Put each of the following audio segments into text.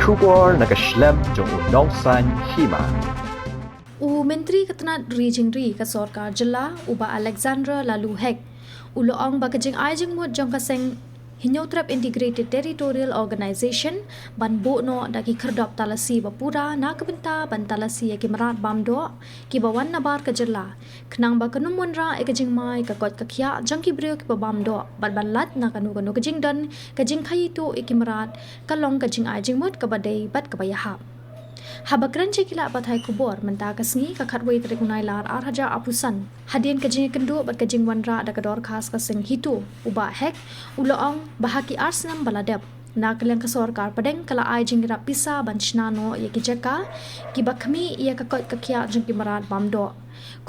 Shukor nakaslem jong unongsan Hima. Menteri Ketenat Jingrung ke Sorkar Jela Uba Alexandra lalu hek uloong bakajing ajeng mut jong kaseng Hinyotrap Integrated Territorial Organization ban bo no daki kerdop talasi bapura na kebenta ban talasi ya kimerat bamdo ki bawan Nabar ke Jela kenang ba kanum monra ekajing mai ka kot kakya jang ki Briew ki bamdo ban lat na kanu kajing dan kajing khayitu ikimerat kalong kajing ajeng mut ka badai bat ka bayahap Habakran cekila batai kubor mentah kasni kakatway trikunai lar arhaja apusan. Hadian kajing kendu bat kajing wanra da kador khas kasing hitu. Uba hek uloong bahaki arsenam baladep. Na kaliang ka Sorkar padeng kala ay jingira pisa ban shnano ya kijaka kiba kami ya kakot kakya jing kimarat bamdo.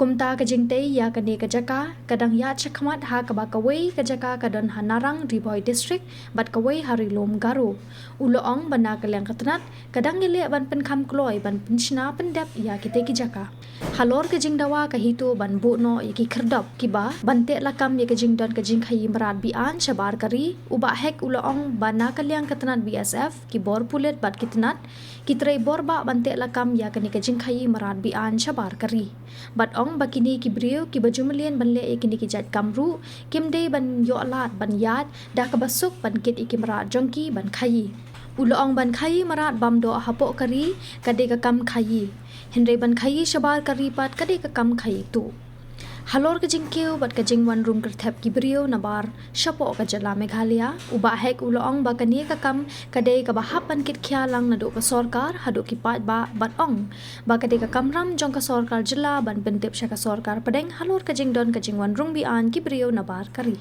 Kumta kajing te ya kani kajaka kadang ya chakmat ha kabakaway kajaka kadan hanarang Riboy district bat kaway harilom garu. Uloong ban na kaliang ketenat kadang ngile ban penkam kloy ban penshna pendep ya kite kijaka. Halor kajing dawa kahitu ban buno ya ki kerdop kiba bante lakam ya kajing don kajing khayi marat Beaiñ shabar kari uba hek uloong ban na kaliang ketenat BSF ki bor pulet bat kitenat kitrai borba bante lakam ya kani kajing khayi marat Beaiñ shabar kari. Bat ong bakini ki Briew ki bajumlian banle ikini ki jat Kamru kimde ban yolat ban yad dah kabasuk ban kit ikimrat jongki ban khayi. Uloong ban khayi marat bamdo hapok kari kade ka kam khayi. Henry ban khayi shabar kari pat kade ka kam khayi tu. Halor kajing keu bat kajing wan room kerthep ki Briew Nabar shapo ka Jela Meghalaya uba hek uloong bakani ka kam kade ka bahap ban kit khialang nado ka Sorkar hado ki Paidbah bat ong bakade ka Kamram jong ka Sorkar Jela ban bentip sya ka Sorkar padeng halor kajing don kajing wan room Beaiñ ki Briew Nabar kari.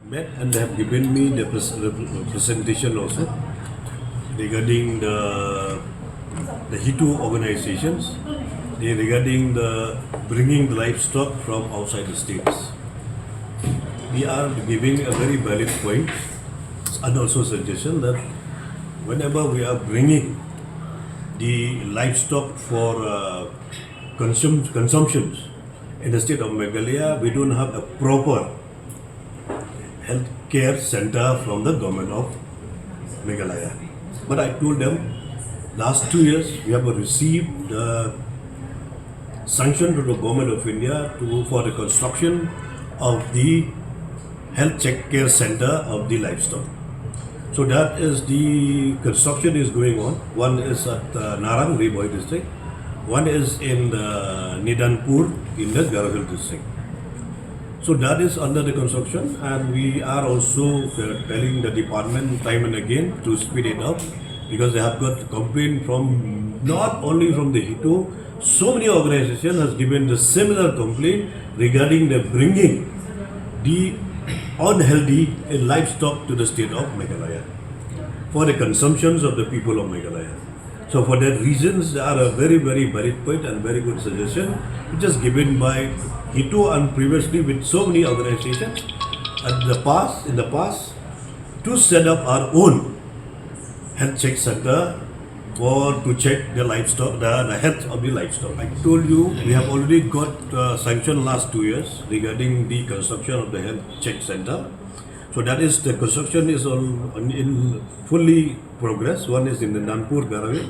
Met and they have given me the presentation also regarding the Hitu organizations, regarding the bringing the livestock from outside the states. We are giving a very valid point and also suggestion that whenever we are bringing the livestock for consumptions in the state of Meghalaya, we don't have a proper health care center from the government of Meghalaya. But I told them, last 2 years we have received sanction to the government of India for the construction of the health check care center of the livestock. So that is the construction is going on. One is at Narang, Riboy district. One is in Nidanpur in the Garohil district. So that is under the construction, and we are also telling the department time and again to speed it up because they have got complaint from not only from the Hitu, so many organizations has given the similar complaint regarding the bringing the unhealthy livestock to the state of Meghalaya for the consumptions of the people of Meghalaya. So for that reasons, there are a very, very valid point and very good suggestion which is given by Hitu and previously with so many organizations in the past to set up our own health check center to check the livestock, the health of the livestock. I told you we have already got sanction last 2 years regarding the construction of the health check center. So that is the construction is in fully progress. One is in the Nanpur Garaway,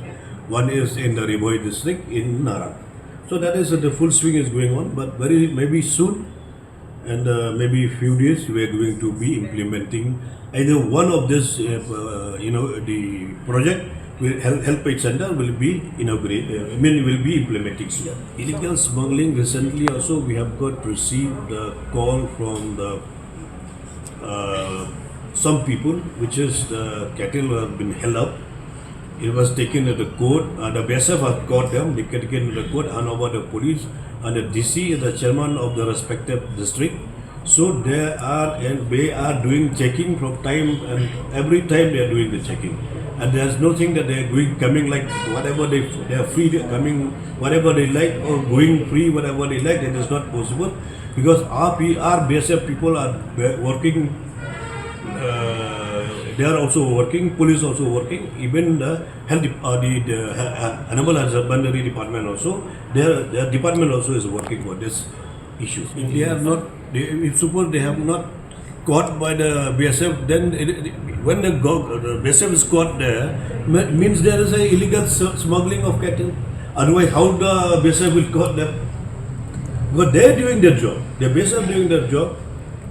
one is in the Riboy district in Narang. So that is the full swing is going on, but maybe soon and maybe a few days we are going to be implementing either one of this, the project. Health Aid Center will be will be implementing soon. Illegal smuggling recently also we have got received a call from the some people, which is the cattle have been held up. It was taken to the court. The BSF have caught them. They taken to the court, hand over the police, and the DC, the chairman of the respective district. So they are doing checking from time, and every time they are doing the checking. And there's nothing that they are coming like whatever they are free, they are coming whatever they like or going free whatever they like. That is not possible because our BSF people are working. They are also working. Police also working. Even the health, the animal husbandry department also. Their department also is working for this issue. If they are not, if suppose they have not caught by the BSF, then when the BSF is caught there, means there is a illegal smuggling of cattle. Otherwise, how the BSF will caught them? Because they are doing their job. The BSF doing their job.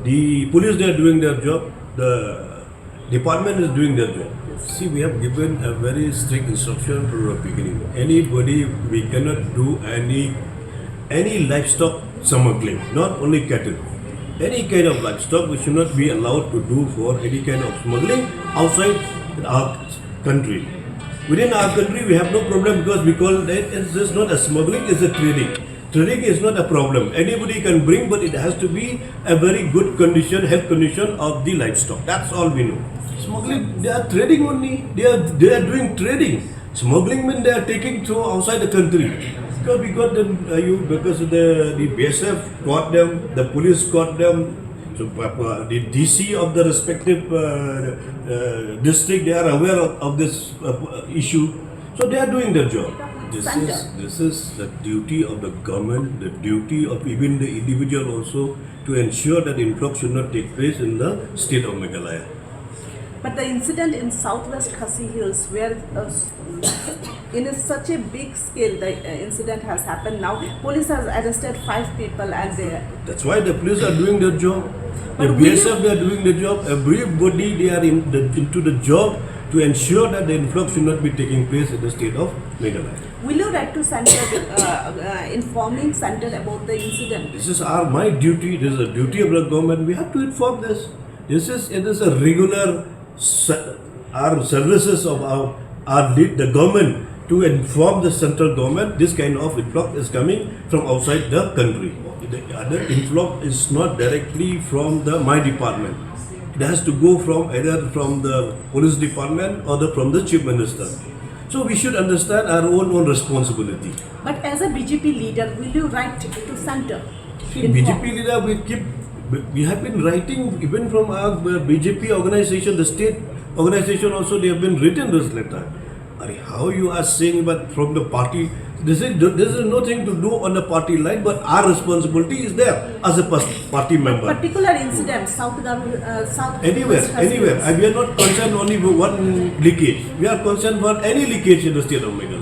The police they are doing their job. The department is doing their job. See, we have given a very strict instruction from the beginning. Anybody, we cannot do any livestock smuggling, not only cattle. Any kind of livestock we should not be allowed to do for any kind of smuggling outside our country. Within our country, we have no problem because we call it's not a smuggling, it's a trading. Trading is not a problem. Anybody can bring, but it has to be a very good condition, health condition of the livestock. That's all we know. Smuggling, they are trading only. They are doing trading. Smuggling means they are taking to outside the country. Because we got them, because the BSF caught them, the police caught them. So the DC of the respective district, they are aware of this issue. So they are doing their job. This is the duty of the government, the duty of even the individual also to ensure that influx should not take place in the state of Meghalaya. But the incident in southwest Khasi Hills, where in such a big scale the incident has happened now, police has arrested 5 people and they... That's why the police are doing their job. The But BSF, they are doing their job. Everybody, they are into the job to ensure that the influx should not be taking place in the state of Meghalaya. Will you write to center informing center about the incident? This is my duty. This is a duty of the government. We have to inform this. It is a regular our services of the government to inform the central government this kind of influx is coming from outside the country. The other influx is not directly from my department. It has to go from either from the police department or from the chief minister. So we should understand our own responsibility. But as a BJP leader, will you write to center? See, BJP leader, we have been writing even from our BJP organization, the state organization also, they have been written this letter. How you are saying, but from the party, this is nothing to do on the party line, but our responsibility is there as a party member. Particular incident, South. Anywhere. And we are not concerned only for one leakage. We are concerned for any leakage in the state of Meghalaya.